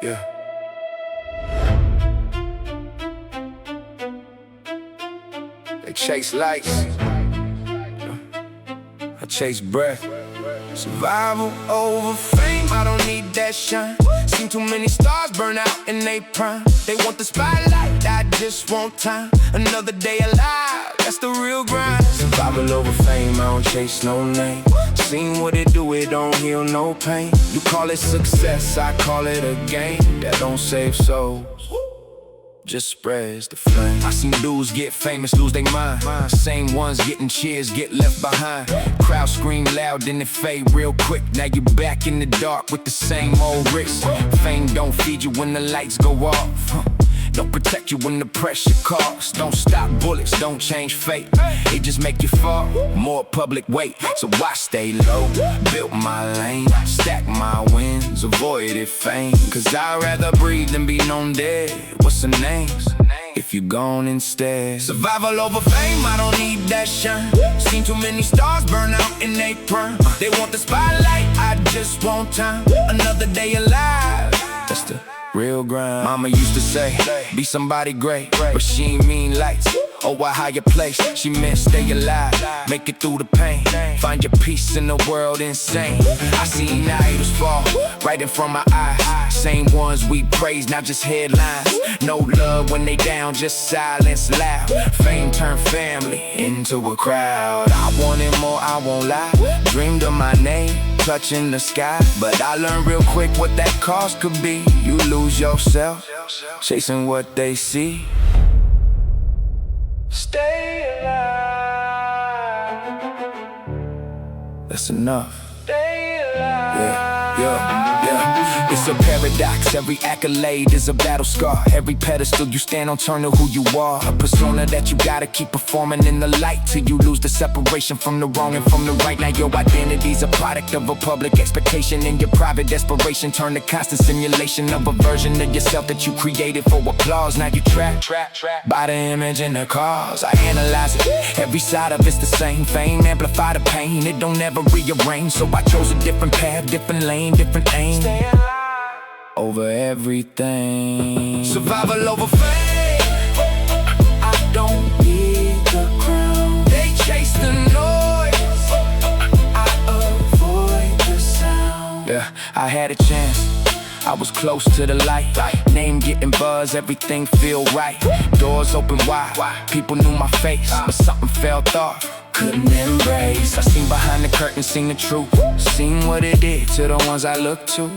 Yeah. They chase lights, I chase breath. Survival over fame, I don't need that shine. Seen too many stars burn out in they prime. They want the spotlight, I just want time. Another day alive, that's the real grind. Survival over fame, I don't chase no name. Seen what it do, it don't heal no pain. You call it success, I call it a game. That don't save souls, just spreads the flame. I seen dudes get famous, lose their mind. Same ones getting cheers, get left behind. Crowd scream loud, then it fade real quick. Now you back in the dark with the same old risk. Fame don't feed you when the lights go off. Don't protect you when the pressure calls. Don't stop bullets, don't change fate. It just make you fall, more public weight. So I stay low, built my lane, stack my wins, avoided fame. Cause I'd rather breathe than be known dead. What's the names? If you gone instead. Survival over fame, I don't need that shine. Seen too many stars burn out in they prime. They want the spotlight, I just want time. Another day alive, that's the real grind. Mama used to say, be somebody great, but she ain't mean lights or a higher place. She meant stay alive, make it through the pain. Find your peace in the world insane. I seen idols fall right in front of my eyes. Same ones we praise, now just headlines. No love when they down, just silence loud. Fame turned family into a crowd. I wanted more, I won't lie. Dreamed of my name touching the sky, but I learned real quick what that cost could be. You lose yourself chasing what they see. Stay alive, that's enough. Stay alive. Yeah. It's a paradox, every accolade is a battle scar. Every pedestal you stand on turn to who you are. A persona that you gotta keep performing in the light till you lose the separation from the wrong and from the right. Now your identity's a product of a public expectation, and your private desperation turn to constant simulation of a version of yourself that you created for applause. Now you trapped by the image and the cause. I analyze it, every side of it's the same. Fame amplify the pain, it don't ever rearrange. So I chose a different path, different lane, different aim. Stay alive over everything. Survival over fame, I don't need the crown. They chase the noise, I avoid the sound. Yeah, I had a chance, I was close to the light. Name getting buzz, everything feel right. Doors open wide, people knew my face, but something felt off, couldn't embrace. I seen behind the curtain, seen the truth, seen what it did to the ones I looked to.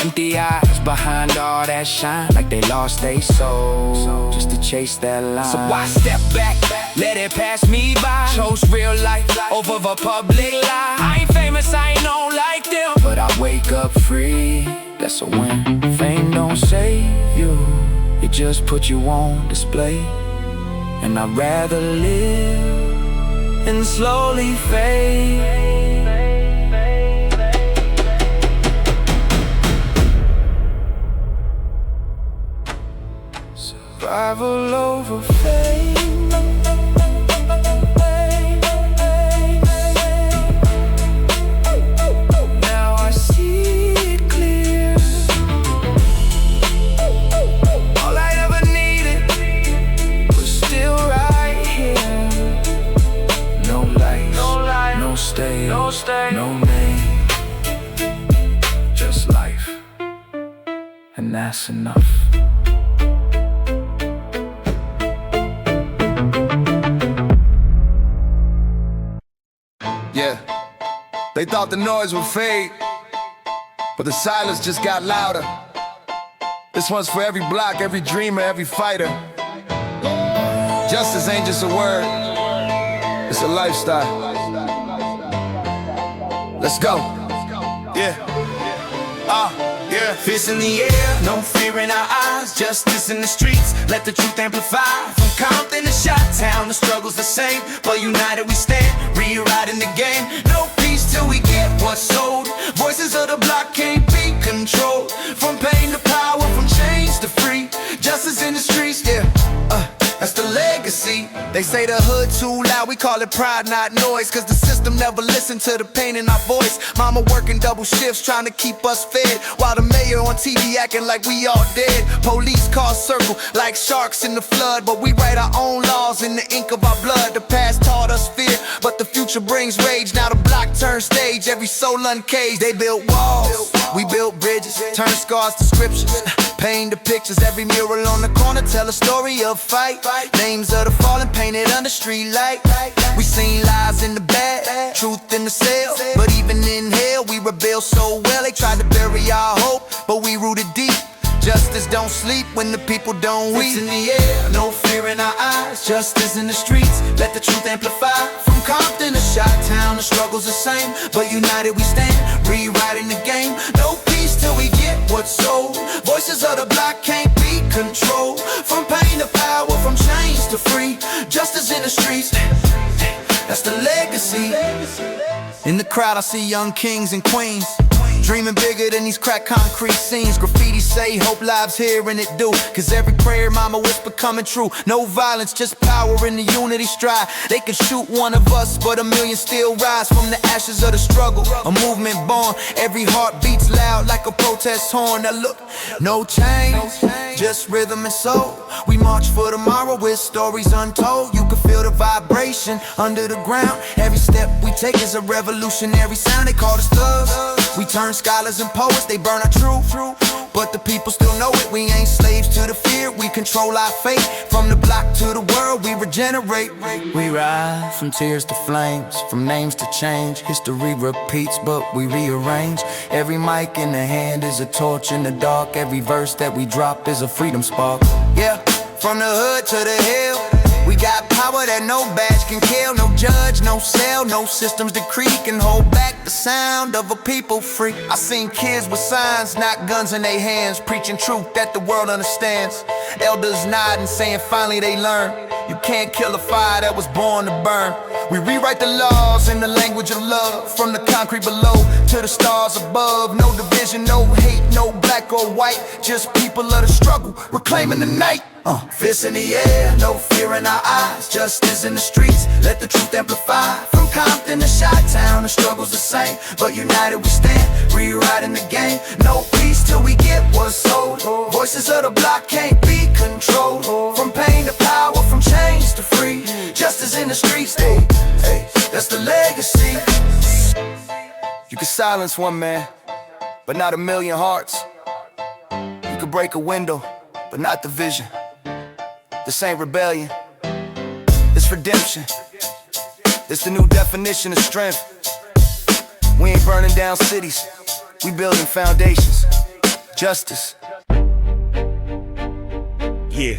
Empty eyes behind all that shine, like they lost their soul just to chase that line. So I step back, let it pass me by. Chose real life over the public lie. I ain't famous, I ain't known like them, but I wake up free, that's a win. Fame don't save you, it just put you on display. And I'd rather live and slowly fade. Survival over fame. Now I see it clear. All I ever needed was still right here. No light, no stay, no name, just life, and that's enough. Yeah, they thought the noise would fade, but the silence just got louder. This one's for every block, every dreamer, every fighter. Justice ain't just a word, it's a lifestyle. Let's go. Yeah. Yeah. Fists in the air, no fear in our eyes. Justice in the streets, let the truth amplify. From Compton to Chi-Town, the struggle's the same, but united we stand, rewriting the game. No peace till we get what's sold. Voices of the block can't be controlled. From pain to power, from chains to free. Justice in the streets, yeah, that's the legacy. They They say the hood too loud, we call it pride, not noise. Cause the system never listened to the pain in our voice. Mama working double shifts trying to keep us fed, while the mayor on TV acting like we all dead. Police cars circle like sharks in the flood, but we write our own laws in the ink of our blood. The past taught us fear, but the future brings rage. Now the block turns stage, every soul uncaged. They built walls, we built bridges, turn scars to scriptures, paint the pictures. Every mural on the corner tell a story of fight. Names of the fallen painted under street light. We seen lies in the bed, truth in the cell, but even in hell we rebel so well. They tried to bury our hope, but we rooted deep. Justice don't sleep when the people don't weep. It's in the air, no fear in our eyes. Justice in the streets, let the truth amplify. From Compton to Chi-Town, the struggle's the same, but united we stand, rewriting the game. No peace till we get what's sold. Voices of the block can't be controlled. From pain to power, from chains to free. Justice in the streets, that's the legacy. In the crowd I see young kings and queens, dreaming bigger than these cracked concrete scenes. Graffiti say hope lives here, and it do. Cause every prayer mama whisper coming true. No violence, just power in the unity stride. They can shoot one of us, but a million still rise from the ashes of the struggle. A movement born, every heart beats loud like a protest horn. Now look, no change, just rhythm and soul. We march for tomorrow with stories untold. You can feel the vibration under the ground. Every step we take is a revolutionary sound. They call us thugs, we turn scholars and poets, they burn our truth. But the people still know it, we ain't slaves to the fear. We control our fate, from the block to the world, we regenerate. We rise from tears to flames, from names to change. History repeats, but we rearrange. Every mic in the hand is a torch in the dark. Every verse that we drop is a freedom spark. Yeah, from the hood to the hill, we got power that no badge can kill. No judge, no cell, no systems decree can hold back the sound of a people free. I seen kids with signs, not guns in their hands, preaching truth that the world understands. Elders nodding, saying finally they learn. You can't kill a fire that was born to burn. We rewrite the laws in the language of love, from the concrete below to the stars above. No division, no hate, no black or white, just people of the struggle, reclaiming the night. Fists in the air, no fear in our eyes. Justice in the streets, let the truth amplify. From Compton to Chi-Town, the struggle's the same, but united we stand, rewriting the game. No peace till we get what's sold. Voices of the block can't be controlled. From pain to power, from chains to free. Justice in the streets, hey, that's the legacy. You can silence one man, but not a million hearts. You can break a window, but not the vision. This ain't rebellion, it's redemption. It's the new definition of strength. We ain't burning down cities, we building foundations. Justice. Yeah.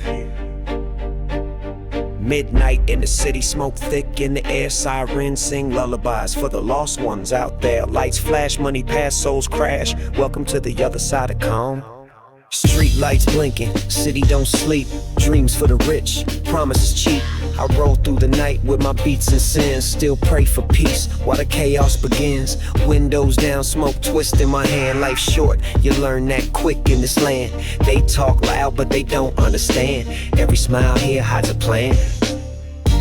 Midnight in the city, smoke thick in the air, sirens sing lullabies for the lost ones out there. Lights flash, money pass, souls crash. Welcome to the other side of calm. Street lights blinking, city don't sleep. Dreams for the rich, promises cheap. I roll through the night with my beats and sins. Still pray for peace while the chaos begins. Windows down, smoke twist in my hand. Life short, you learn that quick in this land. They talk loud but they don't understand. Every smile here hides a plan.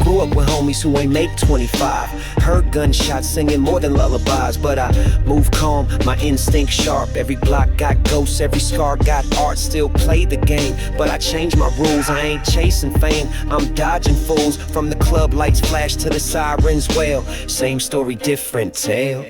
Grew up with homies who ain't make 25. Heard gunshots singing more than lullabies, but I move calm, my instinct sharp. Every block got ghosts, every scar got art. Still play the game, but I changed my rules. I ain't chasing fame, I'm dodging fools. From the club lights flash to the sirens wail. Same story, different tale.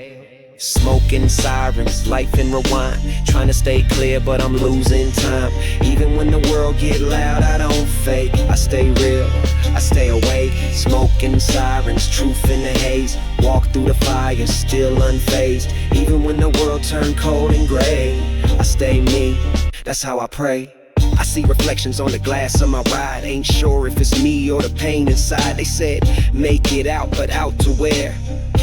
Smoking sirens, life in rewind. Trying to stay clear, but I'm losing time. Even when the world get loud, I don't fake. I stay real, I stay awake. Smoking sirens, truth in the haze. Walk through the fire, still unfazed. Even when the world turn cold and gray, I stay me, that's how I pray. I see reflections on the glass of my ride. Ain't sure if it's me or the pain inside. They said, make it out, but out to where?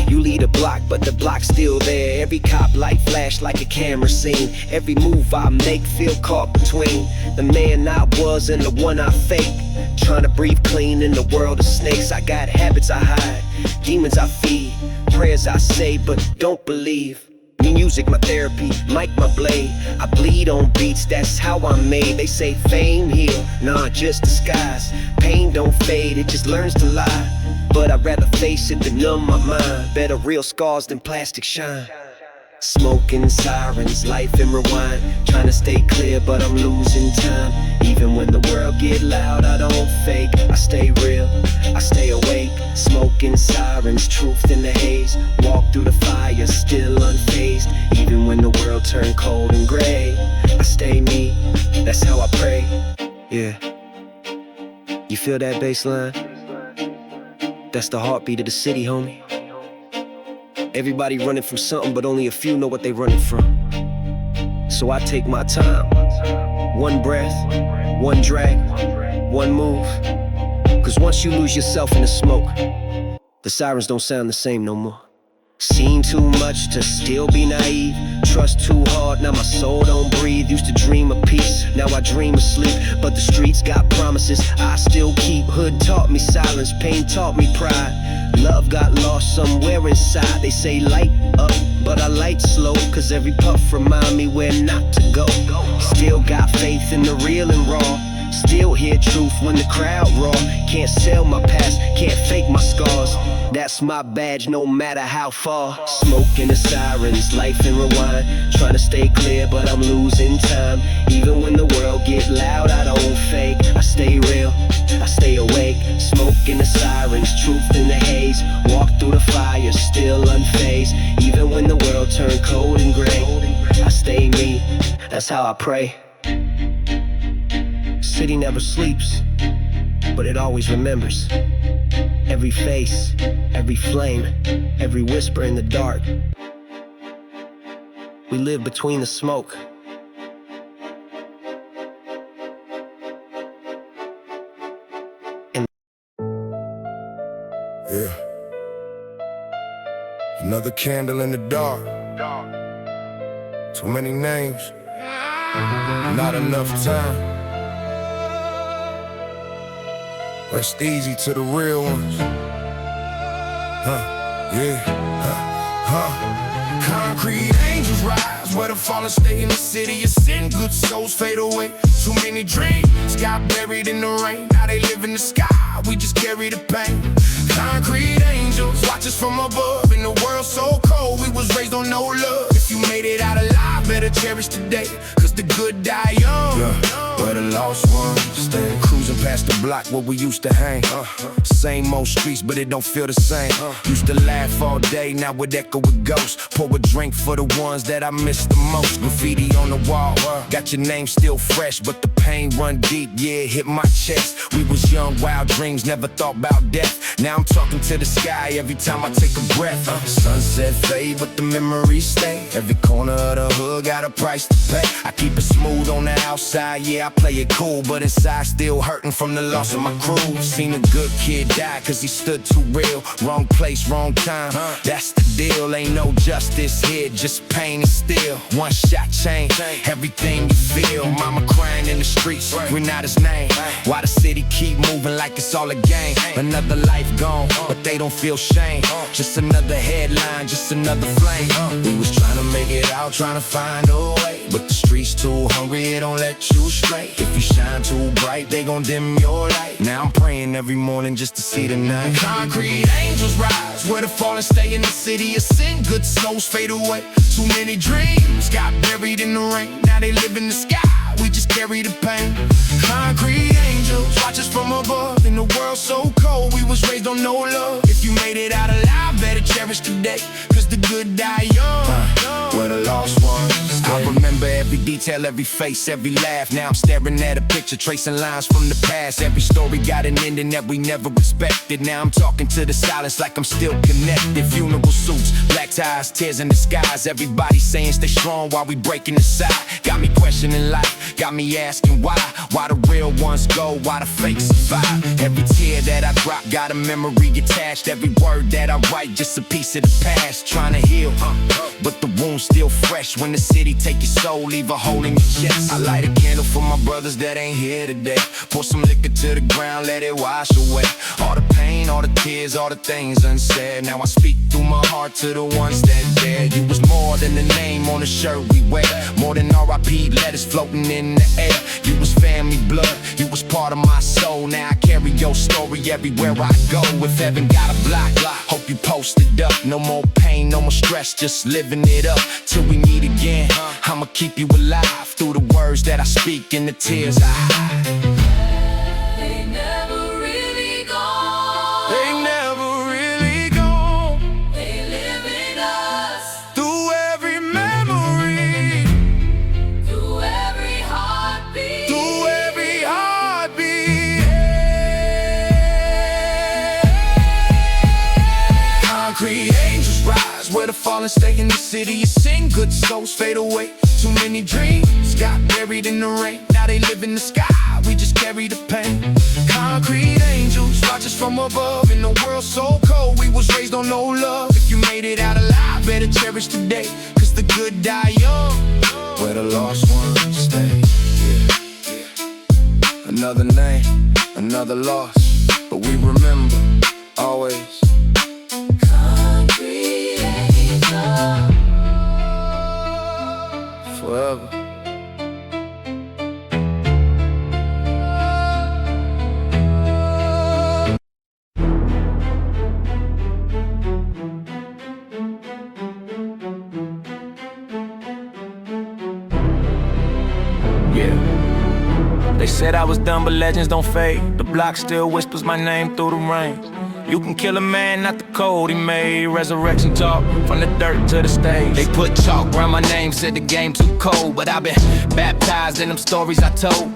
You lead a block, but the block's still there. Every cop light flash like a camera scene. Every move I make feel caught between the man I was and the one I fake. Trying to breathe clean in the world of snakes. I got habits I hide, demons I feed, prayers I say but don't believe. Music, my therapy, mic, my blade. I bleed on beats, that's how I'm made. They say fame heal, nah, just disguise. Pain don't fade, it just learns to lie. But I'd rather face it than numb my mind. Better real scars than plastic shine. Smoking sirens, life in rewind. Trying to stay clear, but I'm losing time. Even when the world get loud, I don't fake. I stay real, I stay awake. Smoking sirens, truth in the haze. Walk through the fire, still unfazed. Even when the world turn cold and gray, I stay me, that's how I pray. Yeah. You feel that bass line? That's the heartbeat of the city, homie. Everybody running from something, but only a few know what they running from. So I take my time. One breath, one drag, one move. Cause once you lose yourself in the smoke, the sirens don't sound the same no more. Seen too much to still be naive. Trust too hard, now my soul don't breathe. Used to dream of peace, now I dream of sleep. But the streets got promises I still keep. Hood taught me silence, pain taught me pride. Love got lost somewhere inside. They say light up, but I light slow. Cause every puff remind me where not to go. Still got faith in the real and raw. Still hear truth when the crowd raw. Can't sell my past, can't fake my scars. That's my badge no matter how far. Smoking the sirens, life in rewind. Trying to stay clear but I'm losing time. Even when the world get loud I don't fake. I stay real, I stay awake. Smoking the sirens, truth in the haze. Walk through the fire, still unfazed. Even when the world turn cold and gray, I stay me, that's how I pray. City never sleeps, but it always remembers. Every face, every flame, every whisper in the dark. We live between the smoke. Yeah. Another candle in the dark. Too many names, not enough time. Rest easy to the real ones. Yeah. Concrete angels rise where the fallen stay in the city of sin. Good souls fade away. Too many dreams got buried in the rain. Now they live in the sky, we just carry the pain. Concrete angels watch us from above. In the world so cold, we was raised on no love. If you made it out alive, better cherish today. Cause the good die young, Where the lost ones stay. Cruising past the block where we used to hang. Same old streets, but it don't feel the same. Used to laugh all day, now it echo with ghosts. Pour a drink for the ones that I miss the most. Graffiti on the wall, got your name still fresh, but the pain run deep, yeah, it hit my chest. We was young, wild dreams, never thought about death. Now I'm talking to the sky every time I take a breath. Sunset fade, but the memories stay. Every corner of the hood got a price to pay. I keep it smooth on the outside, yeah, I play it cool, but inside still hurting from the loss of my crew. Seen a good kid die cause he stood too real. Wrong place, wrong time, that's the deal. Ain't no justice here, just pain and steel. One shot change everything you feel. Mama crying in the streets, we're not his name. Why the city keep moving like it's all a game? Another life gone, but they don't feel shame. Just another headline, just another flame. We was trying to make it out, trying to find a way, but the streets too hungry, it don't let you straight. If you shine too bright, they gon' dim your light. Now I'm praying every morning just to see the night. concrete angels rise where the fallen stay in the city of sin. Good souls fade away. Too many dreams got buried in the rain. Now they live in the sky, we just carry the pain. Concrete angels watch us from above. In the world so cold, we was raised on no love. If you made it out alive, better cherish today. Cause the good die young. Where the lost ones stay. I remember every detail, every face, every laugh. Now I'm staring at a picture, tracing lines from the past. Every story got an ending that we never expected. Now I'm talking to the silence like I'm still connected. Funeral suits, black ties, tears in the skies. Everybody saying stay strong while we breaking the side. Got me questioning life. got me asking why the real ones go, why the fakes survive. Every tear that I drop got a memory attached. Every word that I write just a piece of the past. Trying to heal, but the wound's still fresh. When the city take your soul, leave a hole in your chest. I light a candle for my brothers that ain't here today. Pour some liquor to the ground, let it wash away all the pain, all the tears, all the things unsaid. Now I speak through my heart to the ones that dared. You was more than the name on the shirt we wear, more than R.I.P. letters floating in the air. You was family blood, you was part of my soul. Now I carry your story everywhere I go. If heaven got a block, hope you posted up. No more pain, no more stress, just living it up till we meet again. I'ma keep you alive through the words that I speak and the tears I hide. They never really gone. They never really gone. They live in us. Through every memory, Through every heartbeat. through every heartbeat. Concrete angels rise where the fallen stay in the city. You sing, good souls fade away. Too many dreams got buried in the rain. Now they live in the sky, we just carry the pain. Concrete angels watch us from above. In a world so cold, we was raised on no love. If you made it out alive, better cherish today, cause the good die young, where the lost ones stay. Another name, another loss, but we remember always. Concrete angel. Forever. Yeah. They said I was done, but legends don't fade. The block still whispers my name through the rain. You can kill a man, not the code he made. Resurrection talk from the dirt to the stage. They put chalk around my name, said the game too cold, but I've been baptized in them stories I told.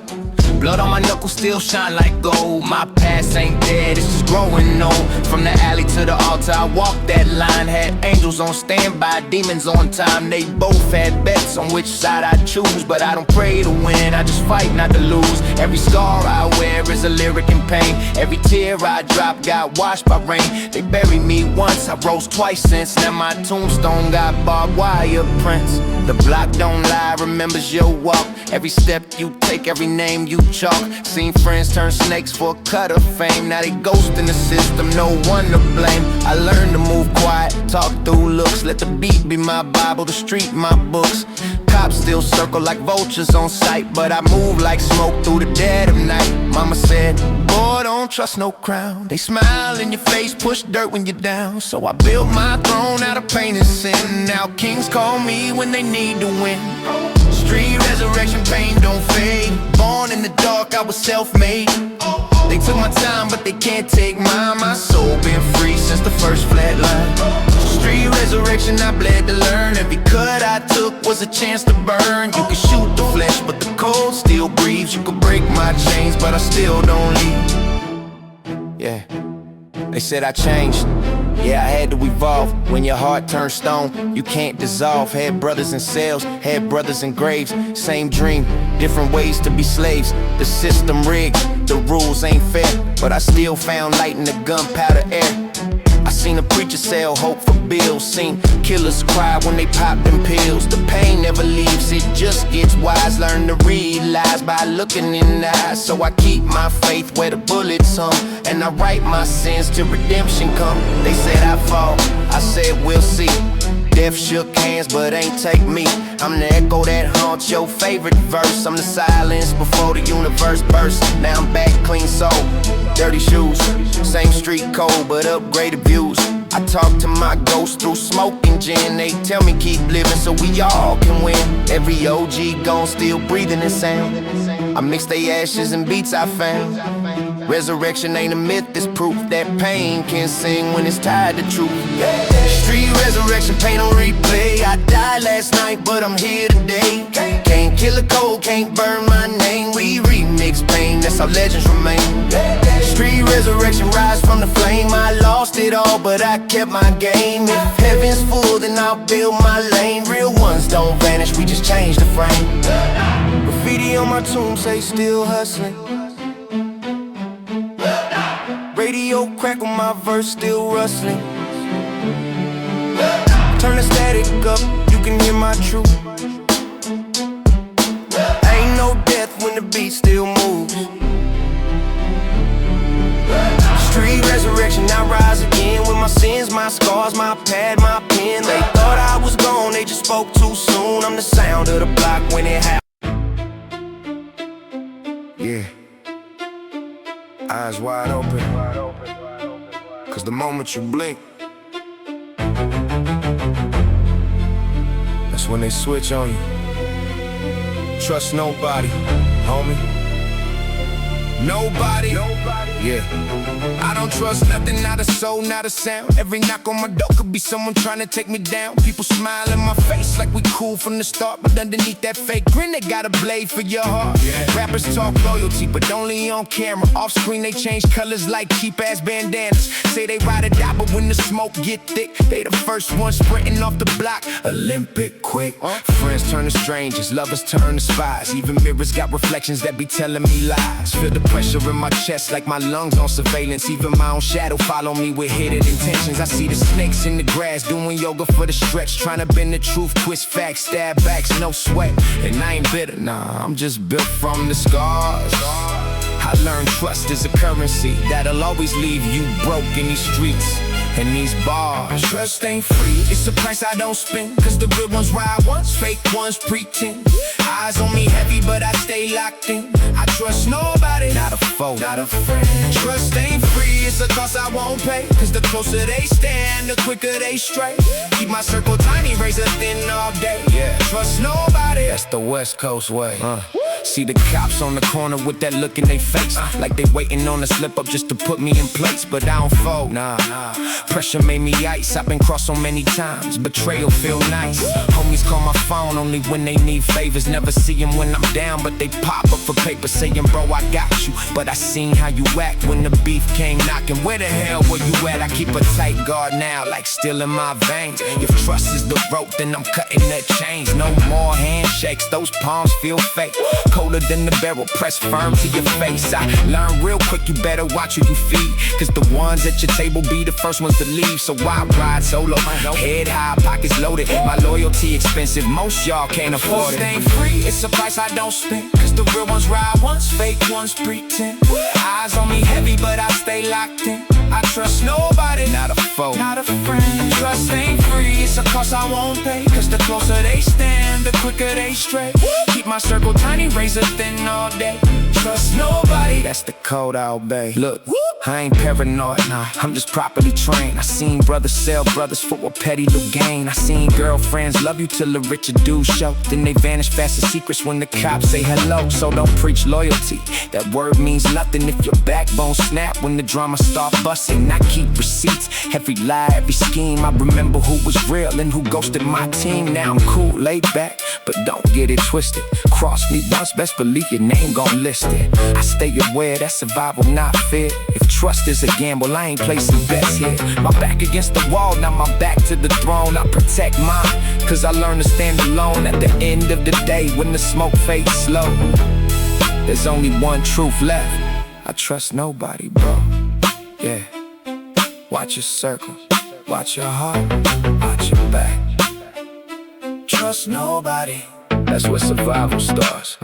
Blood on my knuckles still shine like gold. My past ain't dead, it's just growing old. From the alley to the altar, I walked that line. Had angels on standby, demons on time. They both had bets on which side I choose, but I don't pray to win, I just fight not to lose. Every scar I wear is a lyric in pain. Every tear I drop got washed by rain. They buried me once, I rose twice since. Now my tombstone got barbed wire prints. The block don't lie, remembers your walk. Every step you take, every name you chalk. Seen friends turn snakes for a cut of fame. Now they ghost in the system, no one to blame. I learned to move quiet, talk through looks. Let the beat be my Bible, the street my books. Cops still circle like vultures on sight, but I move like smoke through the dead of night. Mama said, boy, don't trust no crown. They smile in your face, push dirt when you're down. So I built my throne out of pain and sin. Now kings call me when they need to win. Street resurrection, pain don't fade. Born in the dark, I was self-made. They took my time, but they can't take mine. My soul been free since the first flat line. Street resurrection, I bled to learn. Every cut I took was a chance to burn. You can shoot the flesh, but the cold still breathes. You can break my chains, but I still don't leave. Yeah, they said I changed. Yeah, I had to evolve. When your heart turns stone, you can't dissolve. Had brothers in cells, had brothers in graves. Same dream, different ways to be slaves. The system rigged, the rules ain't fair, but I still found light in the gunpowder air. I seen a preacher sell hope for bills. Seen killers cry when they pop them pills. The pain never leaves, it just gets wise. Learn to read lies by looking in the eyes. So I keep my faith where the bullets hum, and I write my sins till redemption come. They said I fall, I said we'll see. Death shook hands but ain't take me. I'm the echo that haunts your favorite verse. I'm the silence before the universe bursts. Now I'm back clean soul, dirty shoes. Same street code but upgraded views. I talk to my ghost through smoke and gin. They tell me keep living so we all can win. Every OG gone still breathing in sound. I mix they ashes and beats I found. Resurrection ain't a myth, it's proof that pain can sing when it's tied to truth. Street resurrection, pain on replay. I died last night, but I'm here today. Can't kill a cold, can't burn my name. We remix pain, that's how legends remain. Street resurrection, rise from the flame. I lost it all, but I kept my game. If heaven's full, then I'll build my lane. Real ones don't vanish, we just change the frame. Graffiti me on my tomb say still hustling. Radio crack on my verse still rustling. Turn the static up, you can hear my truth. Ain't no death when the beat still moves. Street resurrection, I rise again with my sins, my scars, my pad, my pen. They thought I was gone, they just spoke too soon. I'm the sound of the block when it happens. Yeah, eyes wide open, cause the moment you blink, that's when they switch on you. Trust nobody, homie. Nobody. Yeah. I don't trust nothing, not a soul, not a sound. Every knock on my door could be someone trying to take me down. People smile in my face like we cool from the start, but underneath that fake grin, they got a blade for your heart. Rappers talk loyalty, but only on camera. Off screen, they change colors like cheap-ass bandanas. Say they ride or die, but when the smoke get thick, they the first ones sprinting off the block. Olympic quick. Friends turn to strangers, lovers turn to spies. Even mirrors got reflections that be telling me lies. Feel the pressure in my chest like my lungs on surveillance. Even my own shadow follow me with hidden intentions. I see the snakes in the grass doing yoga for the stretch, trying to bend the truth, twist facts, stab backs, no sweat. And I ain't bitter, nah, I'm just built from the scars. I learned trust is a currency that'll always leave you broke in these streets and these bars. Trust ain't free, it's a price I don't spend, cause the real ones ride once, fake ones pretend. Eyes on me heavy, but I stay locked in. I trust nobody, not a foe, not a friend. Trust ain't free, it's a cost I won't pay, cause the closer they stand, the quicker they stray. Keep my circle tiny, razor thin all day. Yeah, trust nobody, that's the West Coast way. See the cops on the corner with that look in their face, like they waiting on a slip up just to put me in place. But I don't fold, nah. Pressure made me ice, I've been crossed so many times. Betrayal feel nice. Homies call my phone only when they need favors. Never see them when I'm down, but they pop up for paper saying, bro, I got you. But I seen how you act when the beef came knocking. Where the hell were you at? I keep a tight guard now, like still in my veins. If trust is the rope, then I'm cutting that chains. No more handshakes, those palms feel fake. Colder than the barrel, pressed firm to your face. I learned real quick, you better watch who you feed, cause the ones at your table be the first ones to leave. So I ride solo, head high, pockets loaded. My loyalty expensive, most y'all can't afford it. Trust ain't free, it's a price I don't spend, cause the real ones ride once, fake ones pretend. Eyes on me heavy, but I stay locked in. I trust nobody, not a foe, not a friend. Trust ain't free, it's a cost I won't pay, cause the closer they stand, the quicker they stray. Keep my circle tiny, razor thin all day. Trust nobody, that's the code I obey. Look, I ain't paranoid, nah, I'm just properly trained. I seen brothers sell brothers for a petty little gain. I seen girlfriends love you till the richer dudes show, then they vanish fast as secrets when the cops say hello. So don't preach loyalty, that word means nothing if your backbone snap when the drama start busting. I keep receipts, every lie, every scheme. I remember who was real and who ghosted my team. Now I'm cool, laid back, but don't get it twisted. Cross me once, best believe your name gon' list it. I stay aware, that's survival, not fear. If trust is a gamble, I ain't placing bets here. My back against the wall, now my back to the throne. I protect mine, cause I learned to stand alone. At the end of the day, when the smoke fades slow, there's only one truth left. I trust nobody, bro. Yeah. Watch your circles, watch your heart, watch your back. Trust nobody, that's where survival starts,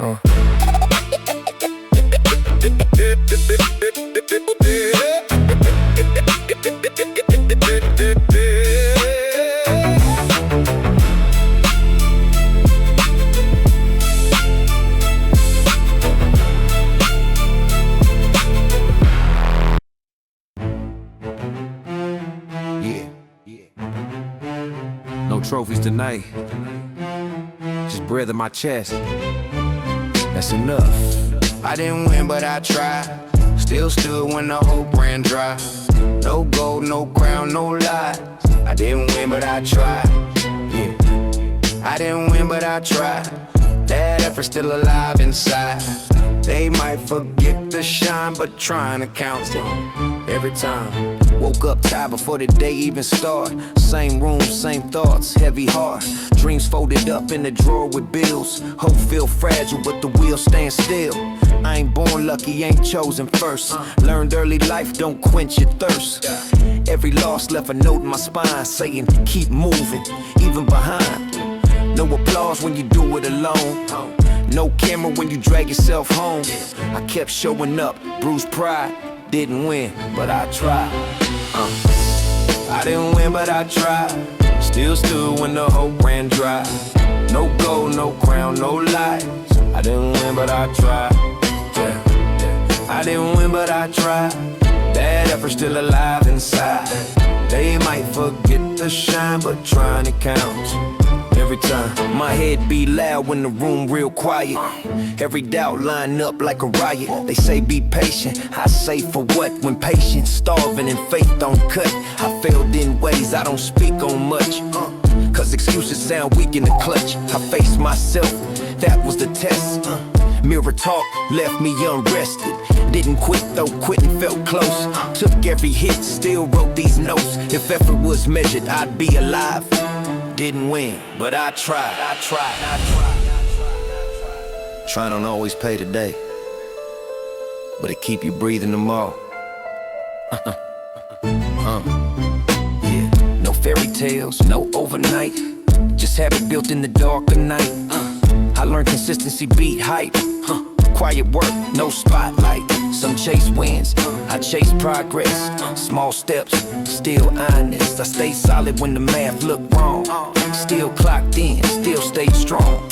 No trophies tonight, just breath in my chest. That's enough. I didn't win, but I tried. Still stood when the hope ran dry. No gold, no crown, no lies. I didn't win, but I tried. Yeah. I didn't win, but I tried. That effort still alive inside. They might forget to shine, but trying to count every time. Woke up tired before the day even start. Same room, same thoughts, heavy heart. Dreams folded up in the drawer with bills. Hope feel fragile, but the wheels stand still. I ain't born lucky, ain't chosen first. Learned early life, don't quench your thirst. Every loss left a note in my spine saying, keep moving, even behind. No applause when you do it alone. No camera when you drag yourself home. I kept showing up, bruised pride. Didn't win, but I tried. I didn't win, but I tried. Still stood when the hope ran dry. No gold, no crown, no lies. I didn't win, but I tried. I didn't win, but I tried. That effort still alive inside. They might forget to shine, but trying to count. Every time my head be loud when the room real quiet. Every doubt line up like a riot. They say be patient, I say for what? When patience starving and faith don't cut. I failed in ways I don't speak on much, cause excuses sound weak in the clutch. I faced myself, that was the test. Mirror talk left me unrested. Didn't quit though, quitting felt close. Took every hit, still wrote these notes. If effort was measured, I'd be alive. Didn't win, but I tried. Trying don't always pay today, but it keep you breathing tomorrow. Yeah, no fairy tales, no overnight. Just have it built in the dark of night. I learned consistency beat hype. Quiet work, no spotlight. Some chase wins, I chase progress. Small steps, still honest. I stay solid when the math look wrong. Still clocked in, still stay strong.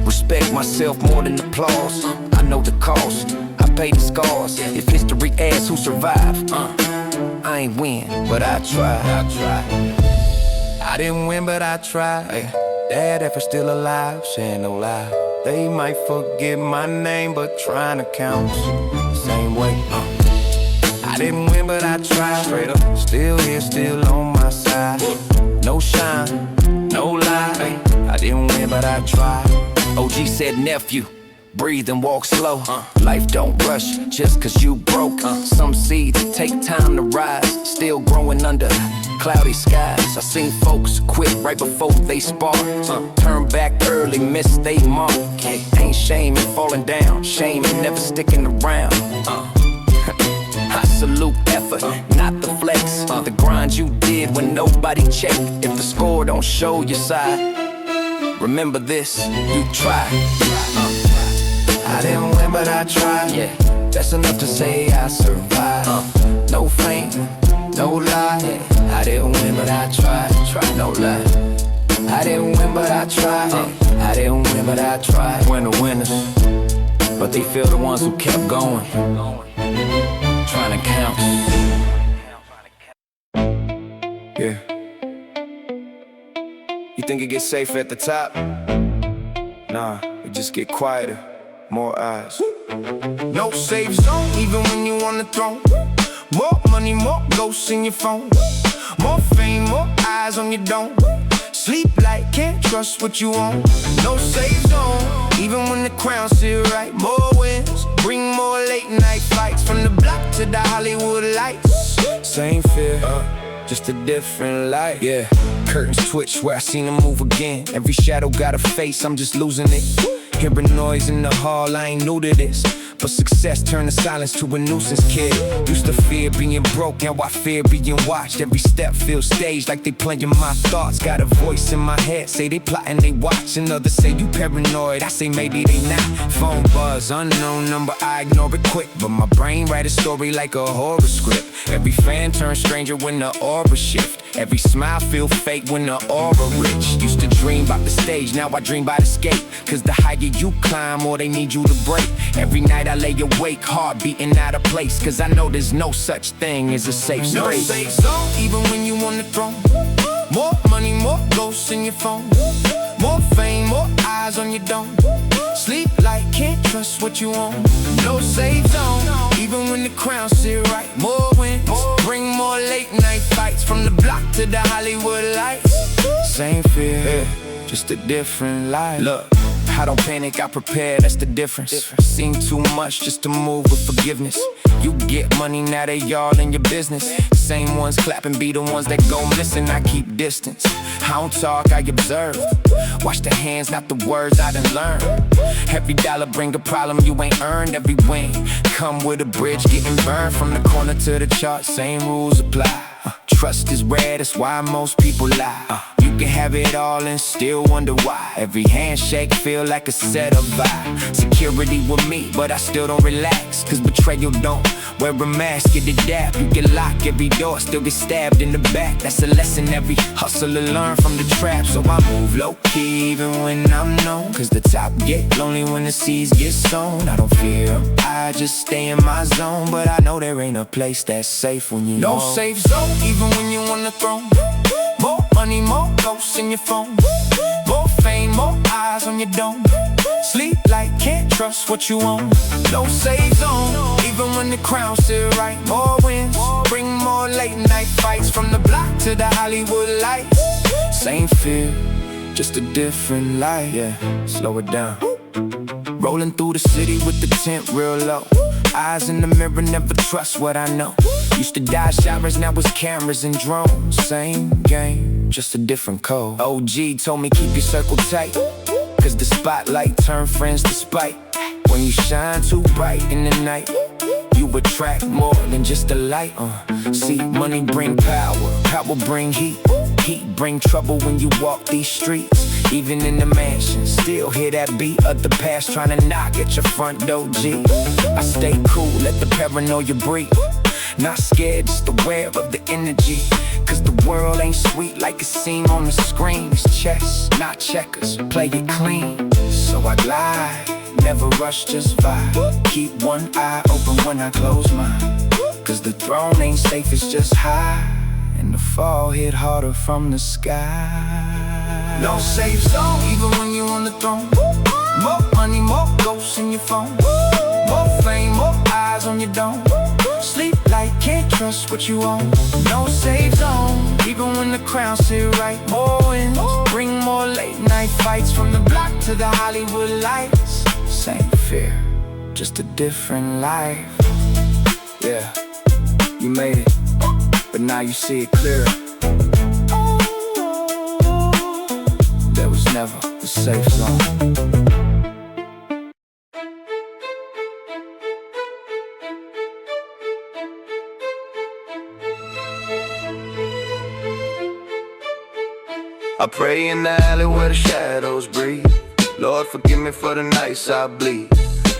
Respect myself more than applause. I know the cost, I pay the scars. If history asks who survived, I ain't win, but I tried. I didn't win, but I tried. That effort still alive, saying no lie. They might forget my name, but trying to count same way. I didn't win, but I tried. Straight up, still here, still on my side. No shine, no lie. I didn't win, but I tried. OG said, nephew, breathe and walk slow. Life don't rush just cause you broke. Some seeds take time to rise, still growing under cloudy skies. I seen folks quit right before they spark. Turn back early, miss they mark. Ain't shame in falling down, shame in never sticking around. I salute effort, not the flex. The grind you did when nobody checked. If the score don't show your side, remember this, you tried. I didn't win, but I tried. Yeah, that's enough to say I survived. No fame, no lie. I didn't win, but I tried. No lie. I didn't win, but I tried. I didn't win, but I tried. We're the winners, but they feel the ones who kept going, trying to count. Yeah. You think it gets safer at the top? Nah, it just get quieter. More eyes. No safe zone, even when you on the throne. More money, more ghosts in your phone. More fame, more eyes on your dome. Sleep like can't trust what you own. No safe zone, even when the crown's still right. More wins, bring more late night fights. From the block to the Hollywood lights. Same fear, just a different light. Yeah, curtains twitch where I seen them move again. Every shadow got a face, I'm just losing it. Hearing noise in the hall, I ain't new to this. But success turned the silence to a nuisance, kid. Used to fear being broke, now I fear being watched. Every step feels staged like they playing my thoughts. Got a voice in my head, say they plotting, they watching. Others say you paranoid, I say maybe they not. Phone buzz, unknown number, I ignore it quick. But my brain write a story like a horror script. Every fan turns stranger when the aura shift. Every smile feel fake when the aura rich. Used to dream about the stage, now I dream about escape. Cause the higher you climb, more they need you to break. Every night I lay awake, heart beating out of place. Cause I know there's no such thing as a safe space. No safe zone, even when you on the throne. More money, more ghosts in your phone. More fame, more eyes on your dome. Sleep like can't trust what you own. No safe zone, even when the crown's still right. More wins, bring more late night fights. From the block to the Hollywood lights. Same fear, just a different life. Look, I don't panic, I prepare, that's the difference. Seen too much just to move with forgiveness. You get money, now they all in your business. Same ones clapping be the ones that go missing. I keep distance, I don't talk, I observe. Watch the hands, not the words I done learned. Every dollar bring a problem you ain't earned. Every win come with a bridge getting burned. From the corner to the chart, same rules apply. Trust is rare, that's why most people lie. You can have it all and still wonder why. Every handshake feel like a set of vibes. Security with me, but I still don't relax. Cause betrayal don't wear a mask, get it dap. You get locked, every door still get stabbed in the back. That's a lesson every hustler learn from the trap. So I move low-key even when I'm known. Cause the top get lonely when the seeds get sown. I don't fear, I just stay in my zone. But I know there ain't a place that's safe when you know. No safe zone, Even when you on the throne. More money, more ghosts in your phone. More fame, more eyes on your dome. Sleep like can't trust what you own. No safe zone, even when the crown's still right. More wins, bring more late night fights. From the block to the Hollywood lights. Same fear, just a different life. Yeah, slow it down. Rolling through the city with the tent real low. Eyes in the mirror, never trust what I know. Used to dodge showers, now it's cameras and drones. Same game, just a different code. OG told me keep your circle tight, cause the spotlight turn friends to spite. When you shine too bright in the night, you attract more than just a light. See, money bring power, power bring heat. Heat bring trouble when you walk these streets. Even in the mansion, still hear that beat of the past trying to knock at your front door, G. I stay cool, let the paranoia breathe. Not scared, just aware of the energy. Cause the world ain't sweet like it seem on the screen. It's chess, not checkers, play it clean. So I glide, never rush, just vibe. Keep one eye open when I close mine. Cause the throne ain't safe, it's just high. And the fall hit harder from the sky. no safe zone, Even when you on the throne. More money, more ghosts in your phone. More fame, more eyes on your dome. Sleep like can't trust what you own. No safe zone, even when the crown's still right. More wins, bring more late night fights. From the block to the Hollywood lights. Same fear, just a different life. Yeah, you made it, but now you see it clearer. There was never a safe zone. I pray in the alley where the shadows breathe. Lord, forgive me for the nights I bleed.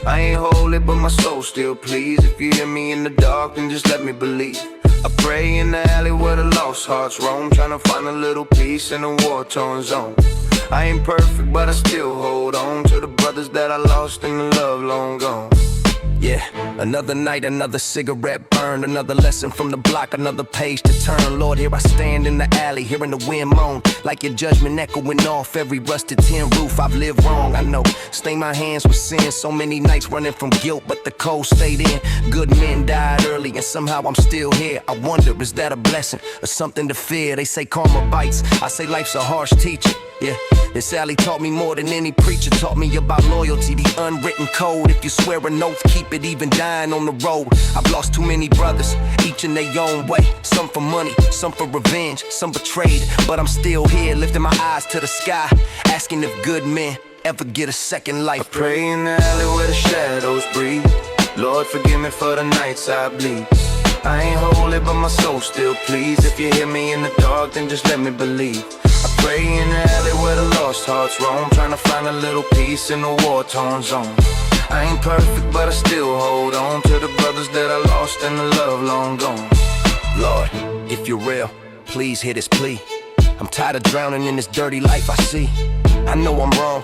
I ain't holy, but my soul still pleased. If you hear me in the dark, then just let me believe. I pray in the alley where the lost hearts roam, trying to find a little peace in a war-torn zone. I ain't perfect, but I still hold on to the brothers that I lost and the love long gone. Yeah, another night, another cigarette burned, another lesson from the block, another page to turn. Lord, here I stand in the alley, hearing the wind moan, like your judgment echoing off every rusted tin roof. I've lived wrong, I know, stain my hands with sin. So many nights running from guilt, but the cold stayed in. Good men died early, and somehow I'm still here. I wonder, is that a blessing or something to fear? They say karma bites, I say life's a harsh teacher. Yeah, this alley taught me more than any preacher taught me about loyalty, the unwritten code. If you swear an oath, keep it even dying on the road. I've lost too many brothers, each in their own way. Some for money, some for revenge, some betrayed. But I'm still here, lifting my eyes to the sky, asking if good men ever get a second life. I pray in the alley where the shadows breathe. Lord, forgive me for the nights I bleed. I ain't holy, but my soul still pleased. If you hear me in the dark, then just let me believe. I pray in the alley where the lost hearts roam, trying to find a little peace in a war-torn zone. I ain't perfect, but I still hold on to the brothers that I lost and the love long gone. Lord, if you're real, please hear this plea. I'm tired of drowning in this dirty life I see. I know I'm wrong,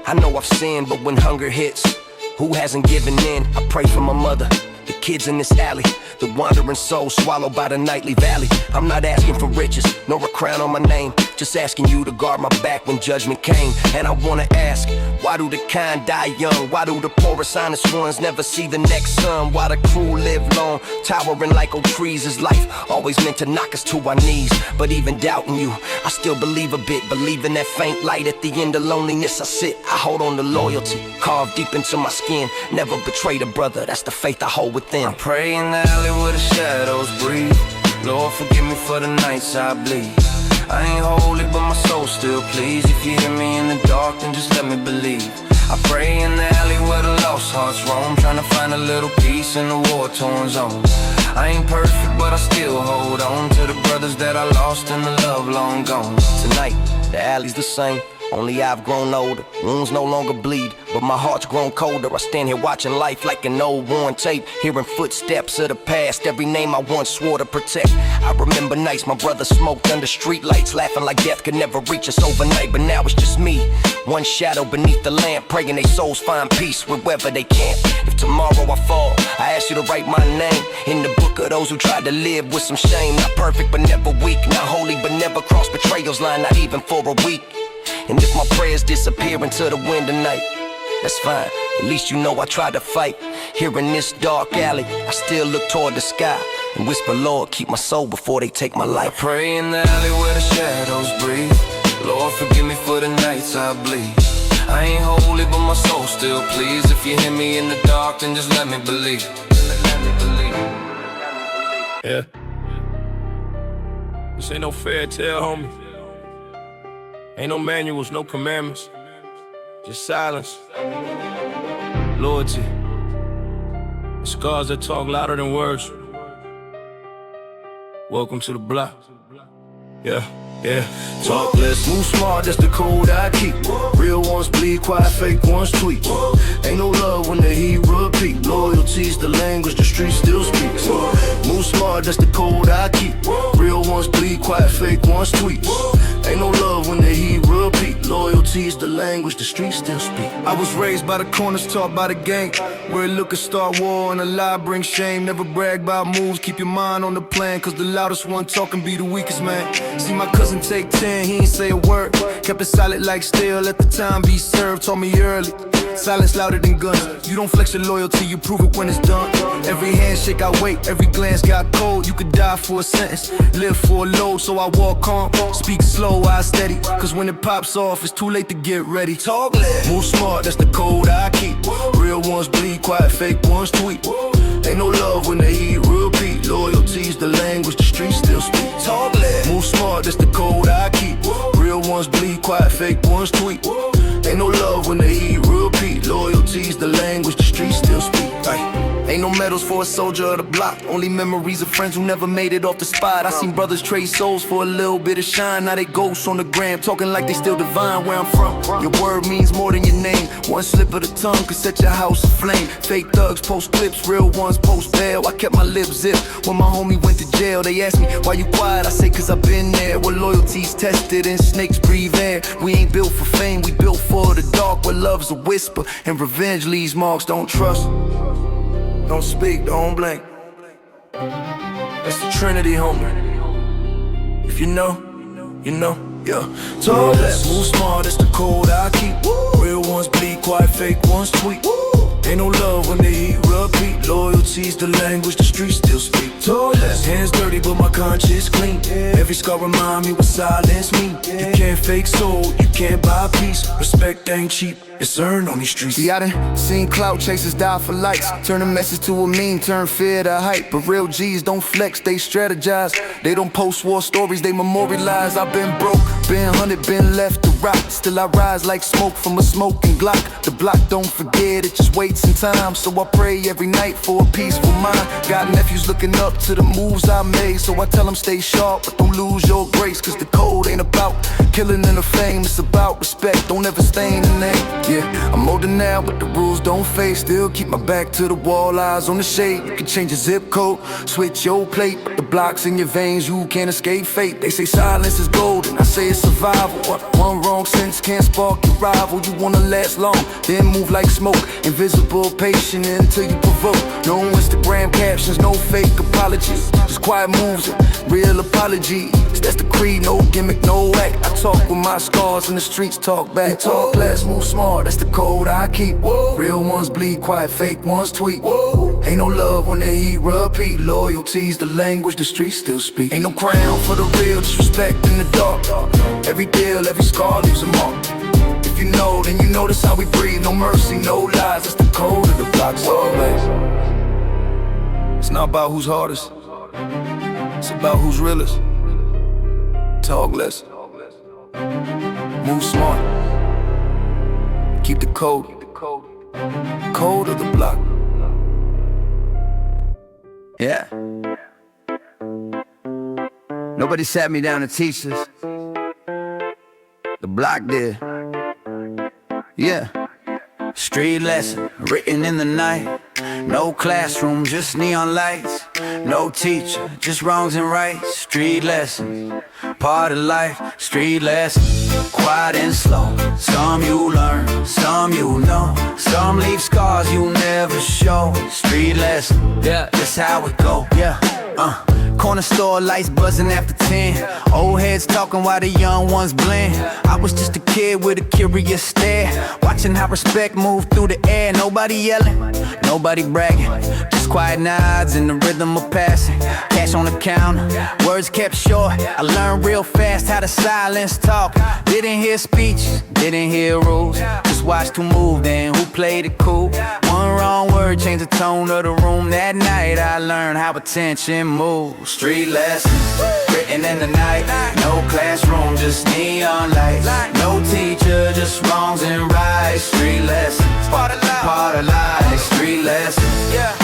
I know I've sinned, but when hunger hits, who hasn't given in? I pray for my mother, The kids in this alley, the wandering soul swallowed by the nightly valley. I'm not asking for riches, nor a crown on my name, just asking you to guard my back when judgment came. And I wanna ask, why do the kind die young? Why do the poorest, honest ones never see the next sun? Why the crew live long, towering like old trees? Is life always meant to knock us to our knees? But even doubting you, I still believe a bit. Believing that faint light at the end of loneliness I sit. I hold on to loyalty, carved deep into my skin. Never betrayed a brother, that's the faith I hold within. I pray in the alley where the shadows breathe. Lord, forgive me for the nights I bleed. I ain't holy, but my soul still please. If you hear me in the dark, then just let me believe. I pray in the alley where the lost hearts roam, trying to find a little peace in the war-torn zone. I ain't perfect, but I still hold on to the brothers that I lost and the love long gone. Tonight, the alley's the same, only I've grown older. Wounds no longer bleed, but my heart's grown colder. I stand here watching life like an old worn tape, hearing footsteps of the past, every name I once swore to protect. I remember nights my brother smoked under street lights, laughing like death could never reach us overnight. But now it's just me, one shadow beneath the lamp, praying they souls find peace wherever they camp. If tomorrow I fall, I ask you to write my name in the book of those who tried to live with some shame. Not perfect but never weak, not holy but never cross betrayal's line, not even for a week. And if my prayers disappear into the wind tonight, that's fine, at least you know I tried to fight. Here in this dark alley, I still look toward the sky and whisper, Lord, keep my soul before they take my life. I pray in the alley where the shadows breathe. Lord, forgive me for the nights I bleed. I ain't holy, but my soul still please. If you hear me in the dark, then just let me believe. Yeah. This ain't no fairy tale, homie. Ain't no manuals, no commandments, just silence, loyalty, and scars that talk louder than words. Welcome to the block. Yeah. Talk less, move smart, that's the code I keep. Real ones bleed, quiet, fake ones tweet. Ain't no love when the heat repeat. Loyalty's the language the street still speaks. Move smart, that's the code I keep. Real ones bleed, quiet, fake ones tweet. Ain't no love when the heat repeat. Loyalty's the language the street still speak. I was raised by the corners, taught by the gang. Where look at start war and a lie bring shame. Never brag about moves, keep your mind on the plan. Cause the loudest one talking be the weakest man. See my cousin take 10, he ain't say a word. Kept it solid like steel, let the time be served. Told me early, silence louder than guns. You don't flex your loyalty, you prove it when it's done. Every handshake I wait, every glance got cold. You could die for a sentence, live for a load. So I walk calm, speak slow, I steady. Cause when it pops off, it's too late to get ready. Talk less, move smart, that's the code I keep. Real ones bleed, quiet, fake ones tweet. Ain't no love when the heat repeat. Loyalty's the language the streets still speak. Talk less, move smart, that's the code I keep. Real ones bleed, quiet, fake ones tweet. Ain't no love when the heat repeat. Loyalty's the language the streets still speak. Ain't no medals for a soldier of the block. Only memories of friends who never made it off the spot. I seen brothers trade souls for a little bit of shine. Now they ghosts on the gram, talking like they still divine. Where I'm from, your word means more than your name. One slip of the tongue could set your house aflame. Fake thugs post clips, real ones post bail. I kept my lips zipped when my homie went to jail. They asked me, why you quiet? I say, cause I've been there. Where loyalty's tested and snakes breathe air. We ain't built for fame, we built for the dark. Where love's a whisper and revenge leaves marks. Don't trust, don't speak, don't blink. That's the Trinity, homie. If you know, you know, yeah. Talk less, move smart, that's the code I keep. Real ones bleed, quiet, fake ones tweet. Ain't no love when the heat repeat. Loyalty's the language the streets still speak. Talk less, hands dirty but my conscience clean. Every scar remind me what silence mean. You can't fake soul, you can't buy peace. Respect ain't cheap, it's earned on these streets. See, I done seen clout chasers die for likes. Turn a message to a meme, turn fear to hype. But real G's don't flex, they strategize. They don't post war stories, they memorialize. I've been broke, been hunted, been left to rot. Still I rise like smoke from a smoking Glock. The block don't forget, it just waits in time. So I pray every night for a peaceful mind. Got nephews looking up to the moves I made. So I tell them stay sharp, but don't lose your grace. Cause the code ain't about killing in the fame, it's about respect, don't ever stain the name. Yeah, I'm older now, but the rules don't fade. Still keep my back to the wall, eyes on the shade. You can change your zip code, switch your plate, but the blocks in your veins, you can't escape fate. They say silence is gold, and I say it's it's survival. One wrong sentence can't spark your rival. You wanna last long, then move like smoke. Invisible, patient until you provoke. No Instagram captions, no fake apologies. Just quiet moves and real apologies. That's the creed, no gimmick, no act. I talk with my scars and the streets talk back. Talk less, move smart, that's the code I keep. Real ones bleed quiet, fake ones tweet. Ain't no love when they eat, repeat. Loyalty's the language the streets still speak. Ain't no crown for the real, just respect in the dark. Every deal, every scar leaves a mark. If you know, then you know that's how we breathe. No mercy, no lies, that's the code of the block. So it's not about who's hardest, it's about who's realest. Talk less, move smart, keep the code, code of the block. Yeah. Nobody sat me down to teach this. The block did. Yeah. Street lesson written in the night. No classroom, just neon lights. No teacher, just wrongs and rights. Street lesson, part of life. Street lesson, quiet and slow. Some you learn, some you know. Some leave scars you never show. Street lesson, yeah, that's how it go. Yeah, corner store lights buzzing after 10. Old heads talking while the young ones blend. I was just a kid with a curious stare, watching how respect moved through the air. Nobody yelling, nobody bragging, just quiet nods in the rhythm of passing. Cash on the counter, words kept short. I learned real fast how to silence talk. Didn't hear speeches, didn't hear rules. Just watched who moved and who played it cool. One wrong word changed the tone of the room. That night I learned how attention moves. Street lessons written in the night. No classroom, just neon lights. No teacher, just wrongs and rights. Street lessons, part of life. Street lessons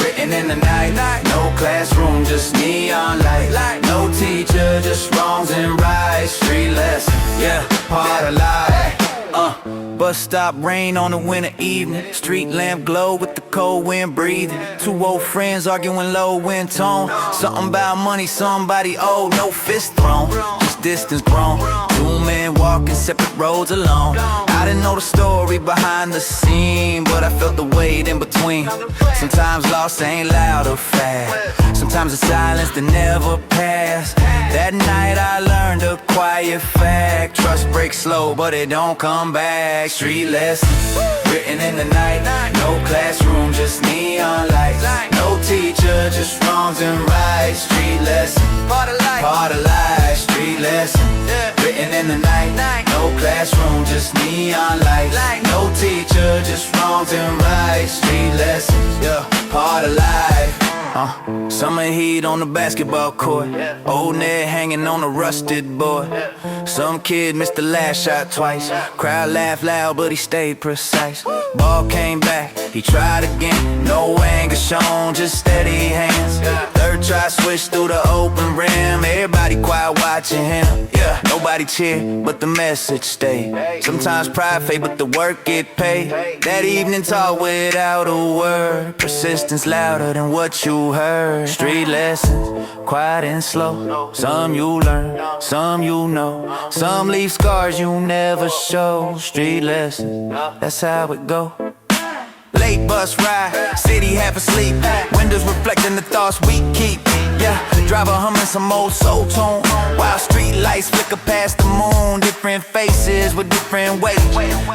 written in the night. No classroom, just neon lights. No teacher, just wrongs and rights. Street lessons, yeah, part of life. Bus stop, rain on a winter evening. Street lamp glow with the cold wind breathing. Two old friends arguing low wind tone. Something about money, somebody owe. No fist thrown, just distance grown. Two men walking separate roads alone. I didn't know the story behind the scene, but I felt the weight in between. Sometimes loss ain't loud or fast. Sometimes the silence that never passed. That night I learned a quiet fact. Trust breaks slow, but it don't come back. Street lessons written in the night. No classroom, just neon lights. No teacher, just wrongs and rights. Street lessons, part of life. Street lessons written in the night. No classroom, just neon lights. No teacher, just wrongs and rights. Street lessons, yeah, part of life. Summer heat on the basketball court. Old Ned hanging on a rusted board. Some kid missed the last shot twice. Crowd laughed loud, but he stayed precise. Ball came back, he tried again. No anger shown, just steady hands. Third try, switched through the open rim. Everybody quiet watching him. Yeah, nobody cheered, but the message stayed. Sometimes pride fade, but the work get paid. That evening talk without a word. Persistence louder than what you heard. Street lessons, quiet and slow. Some you learn, some you know. Some leave scars you never show. Street lessons, that's how it go. Late bus ride, city half asleep. Windows reflecting the thoughts we keep. Yeah, driver humming some old soul tone, while street lights flicker past the moon. Different faces with different weight.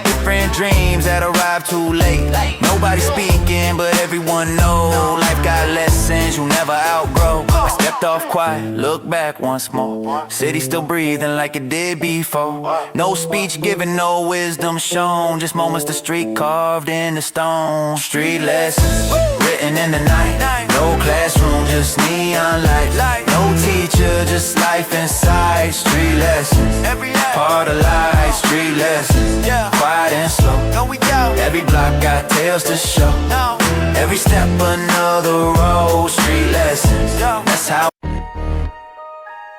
Different dreams that arrive too late. Nobody speaking, but everyone knows. Life got lessons you'll never outgrow. I stepped off quiet, look back once more. City still breathing like it did before. No speech given, no wisdom shown. Just moments the street carved in the stone. Street lessons written in the night. No classroom, just neon lights. No teacher, just life inside. Street lessons, part of life. Street lessons, quiet and slow. Every block got tales to show. Every step another road. Street lessons, that's how.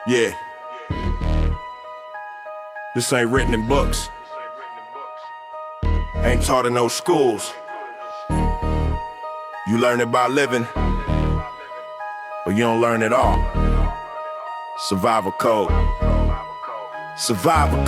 Yeah. This ain't written in books. Ain't taught in no schools. You learn it by living, but you don't learn it all. Survival code. Survivor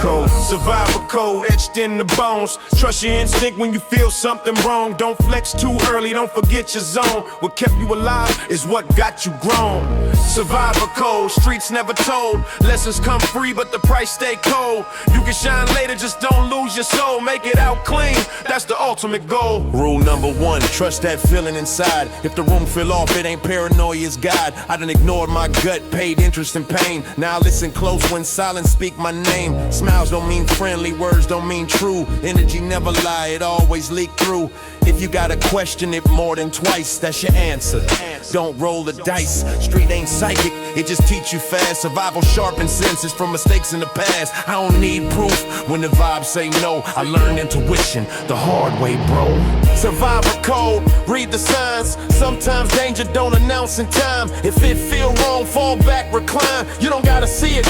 code etched in the bones. Trust your instinct when you feel something wrong. Don't flex too early, don't forget your zone. What kept you alive is what got you grown. Survivor code, streets never told. Lessons come free, but the price stay cold. You can shine later, just don't lose your soul. Make it out clean, that's the ultimate goal. Rule number one, trust that feeling inside. If the room feel off, it ain't paranoia, it's God. I done ignored my gut, paid interest and pain. Now listen close when silence speak my name. Smiles don't mean friendly, words don't mean true. Energy never lie, it always leak through. If you gotta question it more than twice, that's your answer. Don't roll the dice, street ain't psychic, it just teach you fast. Survival sharpens senses from mistakes in the past. I don't need proof when the vibes say no. I learned intuition the hard way, bro. Survivor code, read the signs. Sometimes danger don't announce in time. If it feel wrong, fall back, recline. You don't gotta see it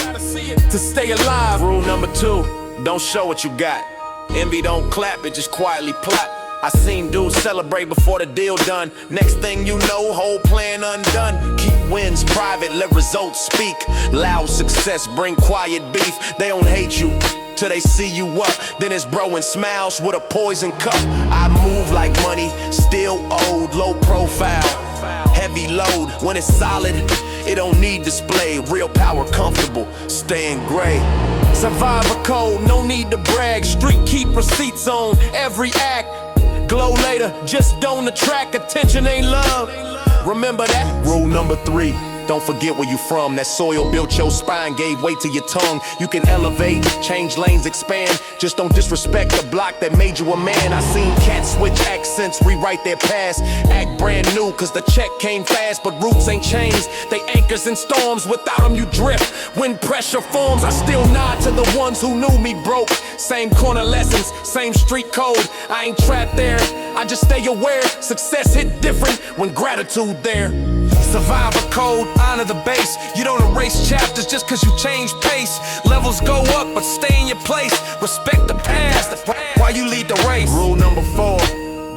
to stay alive. Rule number two, don't show what you got. Envy don't clap, it just quietly plot. I seen dudes celebrate before the deal done. Next thing you know, whole plan undone. Keep wins private, let results speak. Loud success bring quiet beef. They don't hate you till they see you up. Then it's bro and smiles with a poison cup. I move like money, still owed. Low profile, heavy load. When it's solid, it don't need display. Real power comfortable, staying gray. Survivor code, no need to brag. Street keep receipts on every act. Glow later, just don't attract. Attention ain't love, remember that? Rule number three, don't forget where you from. That soil built your spine, gave weight to your tongue. You can elevate, change lanes, expand. Just don't disrespect the block that made you a man. I seen cats switch accents, rewrite their past. Act brand new, cause the check came fast. But roots ain't changed, they anchors in storms. Without them you drift, when pressure forms. I still nod to the ones who knew me broke. Same corner lessons, same street code. I ain't trapped there, I just stay aware. Success hit different when gratitude there. Survivor code, honor the base. You don't erase chapters just cause you change pace. Levels go up, but stay in your place. Respect the past while you lead the race. Rule number four,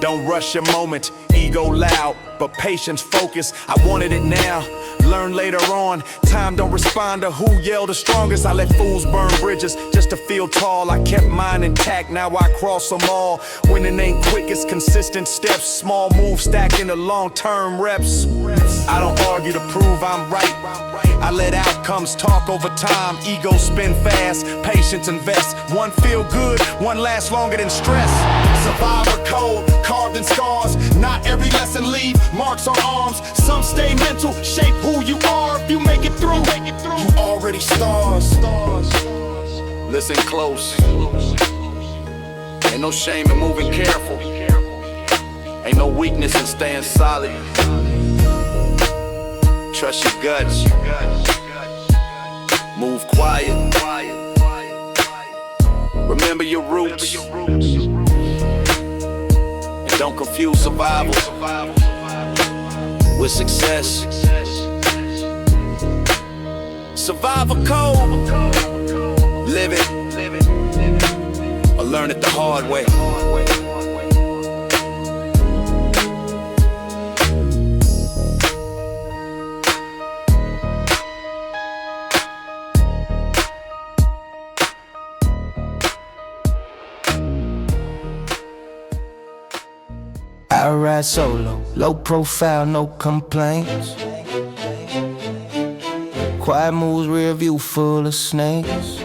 don't rush your moment. Ego loud, but patience focus. I wanted it now, learn later on. Time don't respond to who yelled the strongest. I let fools burn bridges just to feel tall. I kept mine intact, now I cross them all. Winning ain't quick, it's consistent steps. Small moves stack into long-term reps. I don't argue to prove I'm right. I let outcomes talk over time. Ego spin fast, patience invest. One feel good, one lasts longer than stress. Survivor code, carved in scars. Not every lesson leave marks on arms. Some stay mental, shape who you are. If you make it through, you already stars. Listen close. Ain't no shame in moving careful. Ain't no weakness in staying solid. Trust your guts. Move quiet. Remember your roots. And don't confuse survival with success. Survivor code. Live it. Or learn it the hard way. I ride solo, low profile, no complaints. Quiet moves, rear view full of snakes.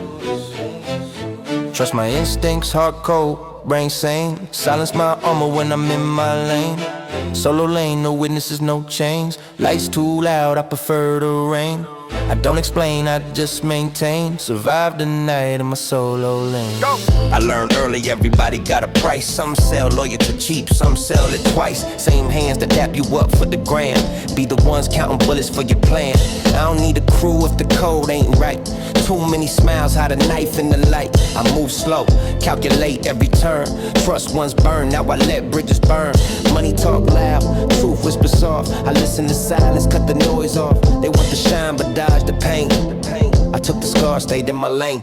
Trust my instincts, heart cold, brain sane. Silence my armor when I'm in my lane. Solo lane, no witnesses, no chains. Lights too loud, I prefer the rain. I don't explain, I just maintain. Survive the night in my solo lane. Go. I learned early, everybody got a price. Some sell loyal to cheap, some sell it twice. Same hands that dap you up for the gram. Be the ones counting bullets for your plan. I don't need a crew if the code ain't right. Too many smiles, hide a knife in the light. I move slow, calculate every turn. Trust once burned, now I let bridges burn. Money talk loud, truth whisper soft. I listen to silence, cut the noise off. They want the shine but dodge the pain. I took the scar, stayed in my lane.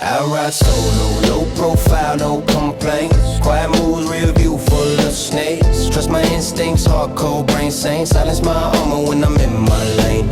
I ride solo, low profile, no complaints. Quiet moves, rear view full of snakes. Trust my instincts, hardcore brain sane. Silence my armor when I'm in my lane.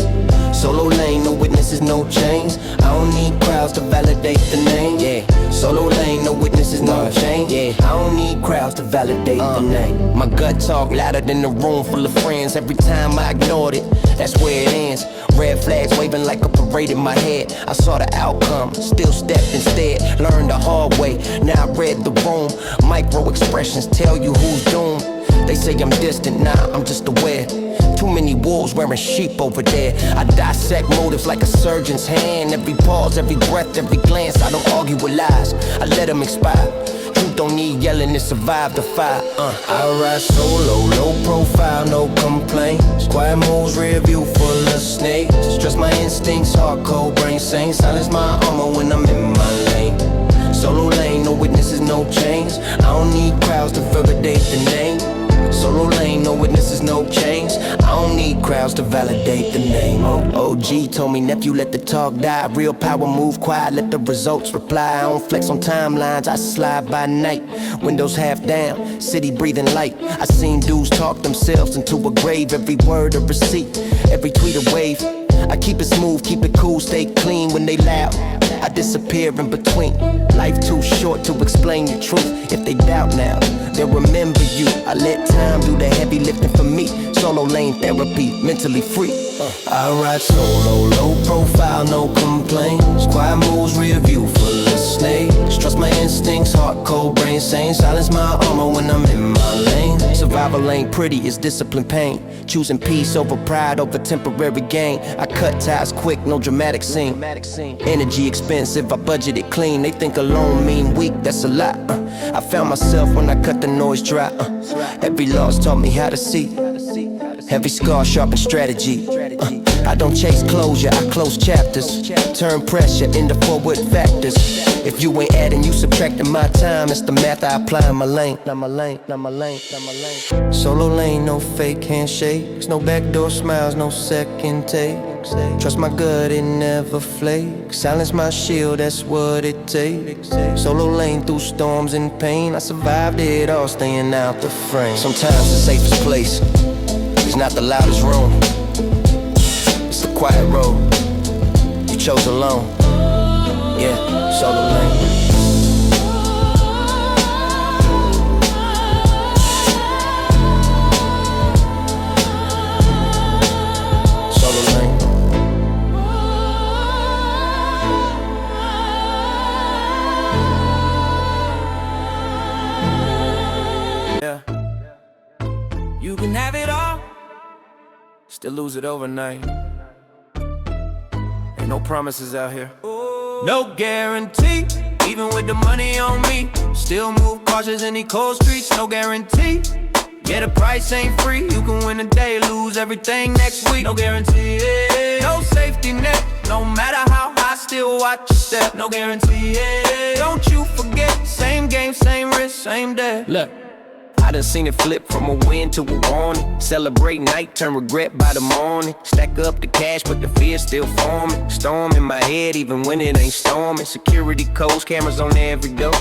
Solo lane, no witnesses, no chains. I don't need crowds to validate the name. Yeah. Solo lane, no witnesses, no chains. Yeah. I don't need crowds to validate the name. My gut talk louder than a room full of friends. Every time I ignored it, that's where it ends. Red flags waving like a parade in my head. I saw the outcome, still stepped instead. Learned the hard way, now I read the room. Micro expressions tell you who's doomed. They say I'm distant, nah, I'm just aware. Too many wolves wearing sheep over there. I dissect motives like a surgeon's hand. Every pause, every breath, every glance. I don't argue with lies, I let them expire. Truth don't need yelling to survive the fire. I ride solo, low profile, no complaints. Quiet moves, rear view full of snakes. Trust my instincts, hardcore brain sane. Silence my armor when I'm in my lane. Solo lane, no witnesses, no chains. I don't need crowds to validate the name. Solo lane, no witnesses, no chains. I don't need crowds to validate the name. OG told me, nephew, let the talk die. Real power move quiet, let the results reply. I don't flex on timelines, I slide by night. Windows half down, city breathing light. I seen dudes talk themselves into a grave. Every word a receipt, every tweet a wave. I keep it smooth, keep it cool, stay clean when they loud. I disappear in between. Life too short to explain the truth. If they doubt now, they'll remember you. I let time do the heavy lifting for me. Solo lane therapy, mentally free. I ride solo, low profile, no complaints. Quiet moves, rear view full of snakes. Trust my instincts, hardcore brain sane. Silence my armor when I'm in my lane. Survival ain't pretty, it's discipline pain. Choosing peace over pride, over temporary gain. I cut ties quick, no dramatic scene. Energy expensive, I budget it clean. They think alone mean weak, that's a lot. I found myself when I cut the noise dry. Every loss taught me how to see. Every scar sharpened strategy. I don't chase closure, I close chapters. Turn pressure into forward factors. If you ain't adding, you subtracting my time. It's the math I apply in my lane. Solo lane, no fake handshakes. No backdoor smiles, no second takes. Trust my gut, it never flakes. Silence my shield, that's what it takes. Solo lane through storms and pain. I survived it all, staying out the frame. Sometimes the safest place is not the loudest room. It's the quiet road you chose alone. Yeah, solo lane. Solo lane. Yeah. You can have it all, still lose it overnight. Ain't no promises out here. No guarantee, even with the money on me. Still move cautious in these cold streets, no guarantee. Yeah, the price ain't free, you can win a day, lose everything next week. No guarantee, no safety net. No matter how high, still watch your step. No guarantee, don't you forget. Same game, same risk, same day. Look, I done seen it flip from a win to a warning. Celebrate night, turn regret by the morning. Stack up the cash, but the fear still forming. Storm in my head, even when it ain't storming. Security codes, cameras on every door.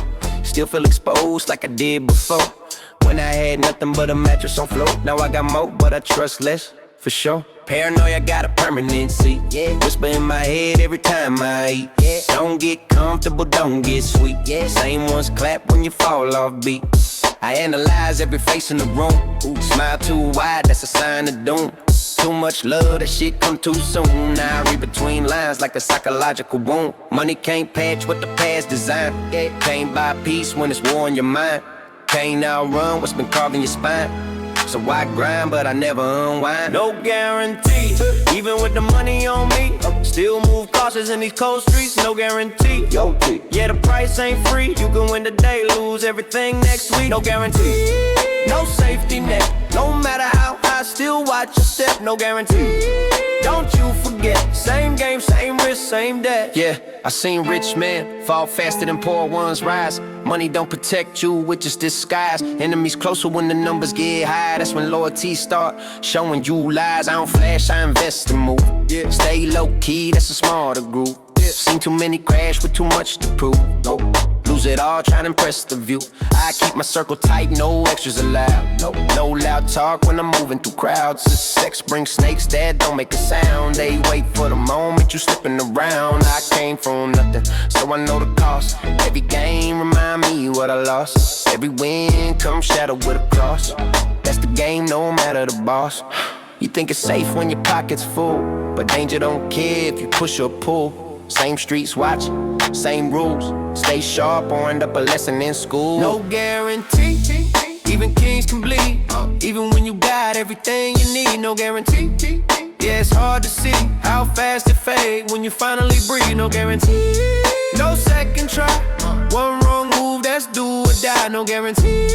Still feel exposed like I did before. When I had nothing but a mattress on floor. Now I got more, but I trust less, for sure. Paranoia got a permanency. Yeah. Whisper in my head every time I eat. Yeah. Don't get comfortable, don't get sweet. Yeah. Same ones clap when you fall off beat. I analyze every face in the room. Ooh, smile too wide, that's a sign of doom. Too much love, that shit come too soon. Now I read between lines like a psychological wound. Money can't patch what the past designed. Yeah. Can't buy peace when it's war in your mind. Can't outrun what's been carving your spine. So I grind, but I never unwind. No guarantee, even with the money on me. Still move cautious in these cold streets, no guarantee. Yeah, the price ain't free, you can win today, lose everything next week. No guarantee, no safety net. No matter how high, still watch your step, no guarantee. Don't you forget, same game, same risk, same debt. Yeah, I seen rich men fall faster than poor ones rise. Money don't protect you, with just disguise. Enemies closer when the numbers get high. That's when loyalty start showing you lies. I don't flash, I invest and move. Yeah. Stay low key, that's a smarter group. Yeah. Seen too many crash with too much to prove. Nope. Lose it all, trying to impress the view. I keep my circle tight, no extras allowed. No loud loud talk when I'm moving through crowds. The sex brings snakes that don't make a sound. They wait for the moment you slipping around. I came from nothing, so I know the cost. Every game remind me what I lost. Every win comes shadowed with a cross. That's the game, no matter the boss. You think it's safe when your pocket's full, but danger don't care if you push or pull. Same streets watch, same rules. Stay sharp or end up a lesson in school. No guarantee, even kings can bleed. Even when you got everything you need, no guarantee. Yeah, it's hard to see how fast it fade when you finally breathe. No guarantee, no second try. One wrong move, that's do or die. No guarantee,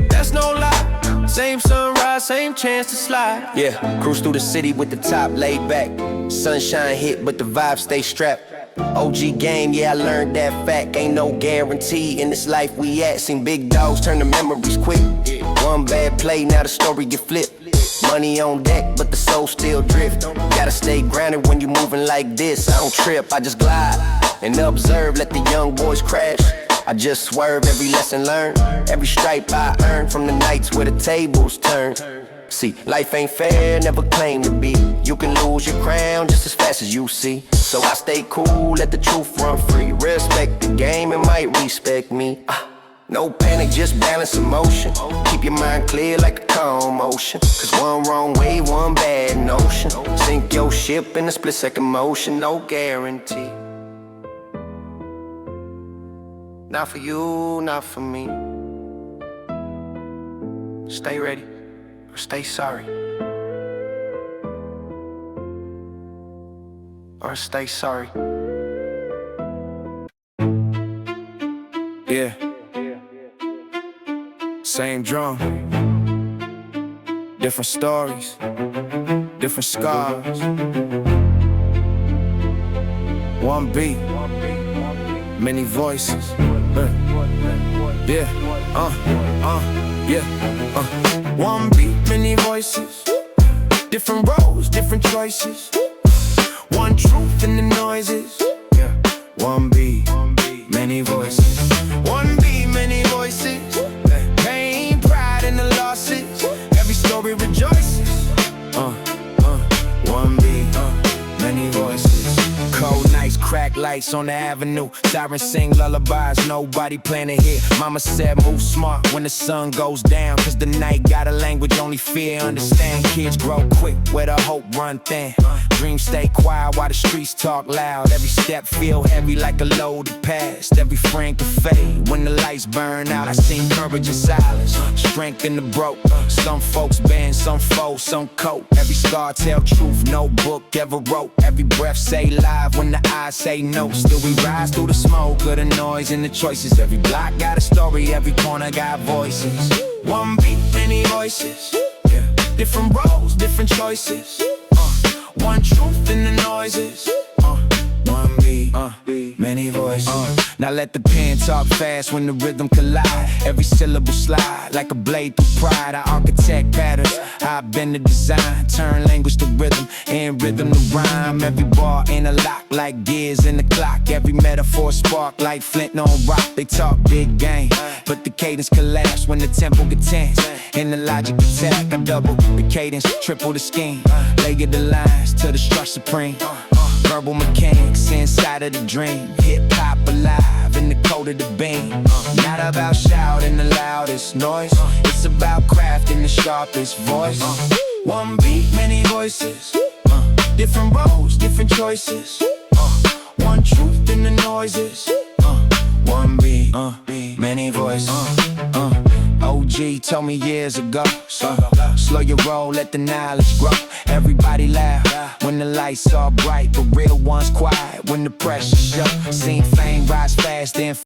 that's no lie. Same sunrise, same chance to slide. Yeah, cruise through the city with the top laid back. Sunshine hit, but the vibe stay strapped. OG game, yeah, I learned that fact. Ain't no guarantee in this life we at. Seen big dogs turn to memories quick. One bad play, now the story get flipped. Money on deck, but the soul still drift. Gotta stay grounded when you moving like this. I don't trip, I just glide and observe, let the young boys crash. I just swerve, every lesson learned, every stripe I earned from the nights where the tables turn. See, life ain't fair, never claim to be. You can lose your crown just as fast as you see. So I stay cool, let the truth run free. Respect the game, it might respect me. No panic, just balance emotion. Keep your mind clear like a calm motion. Cause one wrong way, one bad notion. Sink your ship in a split second motion, no guarantee. Not for you, not for me. Stay ready, or stay sorry. Or stay sorry. Yeah. Same drum. Different stories. Different scars. One beat. Many voices. Yeah. One beat, many voices. Different roles, different choices. One truth in the noises. Yeah. One beat, many voices. One beat, many voices. Pain, pride, and the losses. Every story rejoices. One beat, many voices. Cold nights, crack lights on the avenue. Sirens sing lullabies, nobody playing to hear. Mama said move smart when the sun goes down. Cause the night got a language only fear understand. Kids grow quick where the hope run thin. Dreams stay quiet while the streets talk loud. Every step feel heavy like a load to pass. Every friend can fade when the lights burn out. I seen courage in silence, strength in the broke. Some folks bend, some fold, some cope. Every scar tell truth, no book ever wrote. Every breath say live when the eyes say no. Still we rise through the smoke of the noise and the choices. Every block got a story, every corner got voices. One beat, many voices. Yeah. Different roles, different choices. One truth in the noises. One beat, many voices. Now let the pen talk fast when the rhythm collide. Every syllable slide like a blade through pride. I architect patterns, I bend the design. Turn language to rhythm and rhythm to rhyme. Every bar interlock like gears in the clock. Every metaphor spark like flint on rock. They talk big game, but the cadence collapse when the tempo gets tense. And the logic attack, I double the cadence, triple the scheme. Layer the lines to the structure supreme. Verbal mechanics inside of the dream. Hip-hop alive in the code of the beam. Not about shouting the loudest noise. It's about crafting the sharpest voice. One beat, many voices. Different roles, different choices. One truth in the noises. One beat, many voices. OG told me years ago, slow your roll, let the knowledge grow. Everybody laugh when the lights are bright, but real ones quiet when the pressure show. Seen fame rise fast, then